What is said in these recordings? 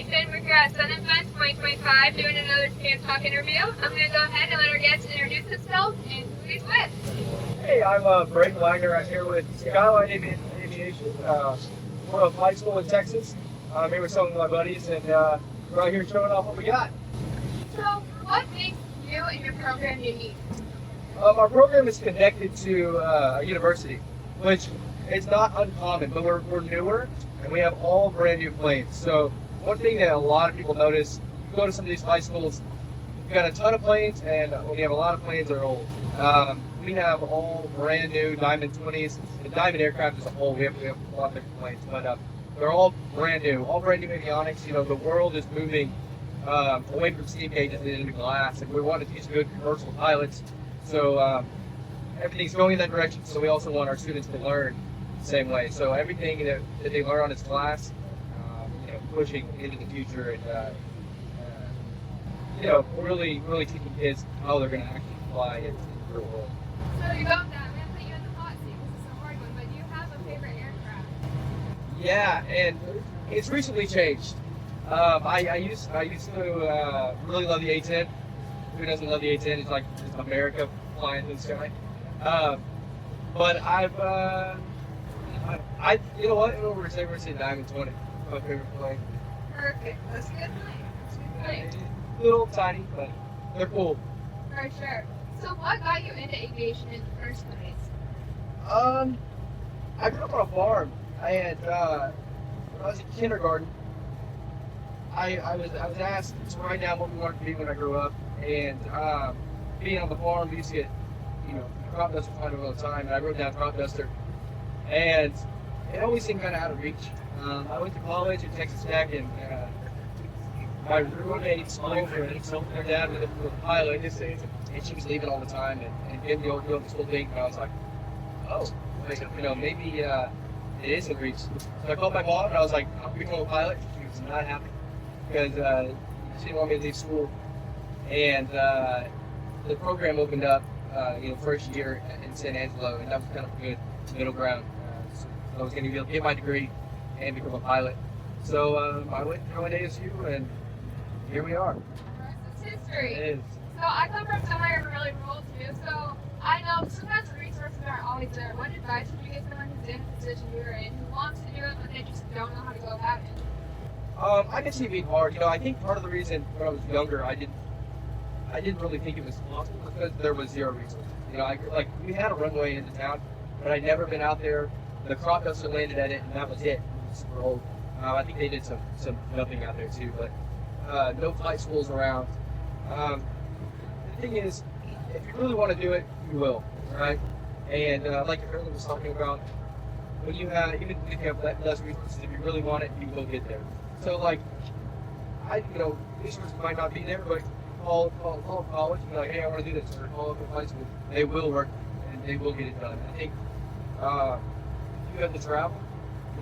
Aviation. We're here at SUNnFUN 2025 doing another TramTalk interview. I'm going to go ahead and let our guest introduce himself and who he's with. Hey, I'm Braden Waggoner. I'm here with Skyline Aviation. We're a flight school in Texas. I'm here with some of my buddies, and we're out here showing off what we got. So, what makes you and your program unique? Our program is connected to a university, which is not uncommon, but we're newer, and we have all brand new planes. So one thing that a lot of people notice, you go to some of these flight schools, you've got a ton of planes, and when you have a lot of planes, they're old. We have all brand new Diamond 20s, the Diamond aircraft as a whole. We have a lot of different planes, but they're all brand new avionics. You know, the world is moving away from steam gauges and into glass, and we want to teach good commercial pilots. So everything's going in that direction. So we also want our students to learn the same way. So everything that they learn on this class, pushing into the future, and really teaching kids how they're going to actually fly in the real world. So you go with that. I'm going to put you in the hot seat because it's a hard one, but do you have a favorite aircraft? Yeah, and it's recently changed. I used to really love the A-10. Who doesn't love the A-10? It's like America flying through the sky. But you know what? We're going to say Diamond 20. My favorite plane. Perfect. That's a good plane. That's a good plane. Little tiny, but they're cool. For sure. So what got you into aviation in the first place? I grew up on a farm. When I was in kindergarten, I was asked to write down what we wanted to be when I grew up, and being on the farm, we used to get, crop duster flying all the time, and I wrote down crop duster, and it always seemed kind of out of reach. I went to college at Texas Tech, and my roommate's girlfriend, her dad was a pilot, and she was leaving all the time, and getting the old this whole thing, and I was like, oh, maybe it is in reach. So I called my mom, and I was like, I'm becoming a pilot. She was not happy because she didn't want me to leave school, and the program opened up, first year in San Angelo, and that was kind of a good middle ground. So I was going to be able to get my degree and become a pilot. So I went to ASU, and here we are. The rest is history. It is. So I come from somewhere really rural too, so I know sometimes the resources aren't always there. What advice would you give someone who's in the position you're in, who wants to do it, but they just don't know how to go about it? I can see it being hard. I think part of the reason when I was younger, I didn't really think it was possible because there was zero resources. We had a runway into town, but I'd never been out there. The crop duster landed at it, and that was it. It was super old. I think they did some dumping out there too, but no flight schools around. The thing is, if you really want to do it, you will, right? And like Earl was talking about, when you have, even if you have less resources, if you really want it, you will get there. So resources might not be there, but call college and be like, hey, I want to do this, or call up a flight school. They will work, and they will get it done. I think if you have to travel,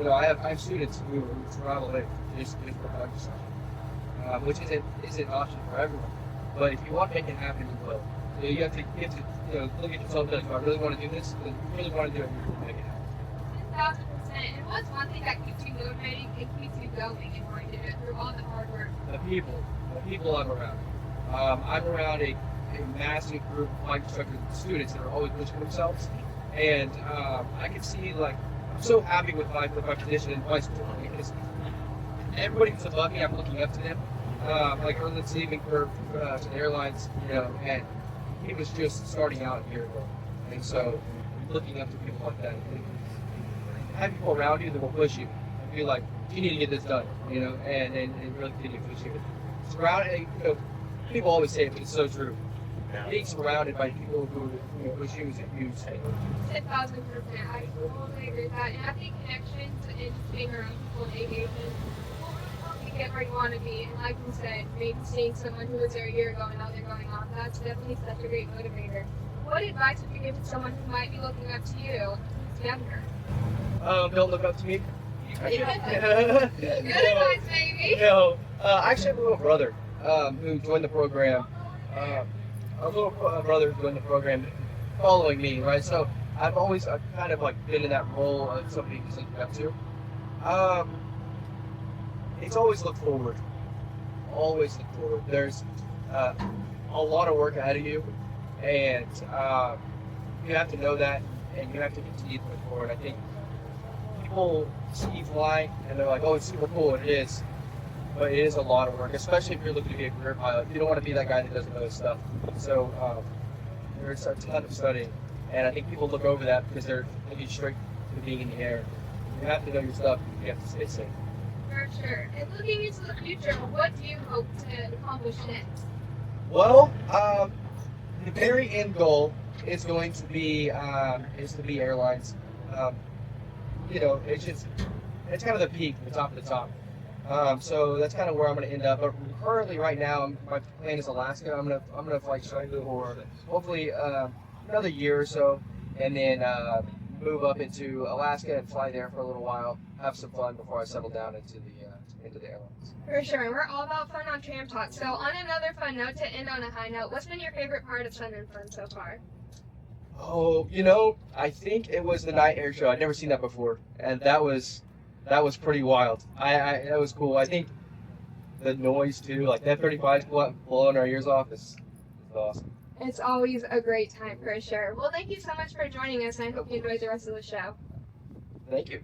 I have students who travel late just for fun, which isn't an option for everyone. But if you want to make it happen, you will. So you have to get to look at yourself and go, I really want to do this. If you really want to do it, you will make it happen. 1000%. And what's one thing that keeps you motivated and keeps you going and wanting to do it through all the hard work? The people I'm around. I'm around a massive group of flight instructors and students that are always pushing themselves, and I can see I'm so happy with my position in flight school because everybody who's above me, I'm looking up to them. Erlen's leaving for the airlines, and he was just starting out a year ago, and so looking up to people like that, have people around you that will push you and be like, you need to get this done, and really continue to push you. Surrounded, people always say it, but it's so true. Being surrounded by people who push you is a huge thing. 10,000%. I totally agree with that. And I think connections and just being around people in aviation will really help you get where you want to be. And like you said, maybe seeing someone who was there a year ago and now they're going on, that's definitely such a great motivator. What advice would you give to someone who might be looking up to you who's younger? Don't look up to me. Good advice, baby. I actually have a little brother who joined the program. Following me, right? So I've kind of been in that role of somebody who's looking up to. It's always look forward. always look forward. There's a lot of work ahead of you, and you have to know that, and you have to continue to look forward. I think people see flying and they're like, "Oh, it's super cool," and it is, but it is a lot of work, especially if you're looking to be a career pilot. You don't want to be that guy that doesn't know his stuff. So there's a ton of studying, and I think people look over that because they're looking straight to being in the air. You have to know your stuff. You have to stay safe. For sure. And looking into the future, what do you hope to accomplish next? Well, the very end goal is going to be airlines. It's kind of the peak, the top of the top. So that's kind of where I'm going to end up. But currently, right now, my plan is Alaska. I'm gonna fly China for hopefully another year or so, and then move up into Alaska and fly there for a little while, have some fun before I settle down into the airlines. For sure, and we're all about fun on TramTalk. So on another fun note, to end on a high note, what's been your favorite part of SUNnFUN so far? Oh, I think it was the night air show. I'd never seen that before, and that was pretty wild. That was cool. I think the noise too, like that F-35 blowing our ears off, is awesome. It's always a great time for sure. Well, thank you so much for joining us, and I hope you enjoyed the rest of the show. Thank you.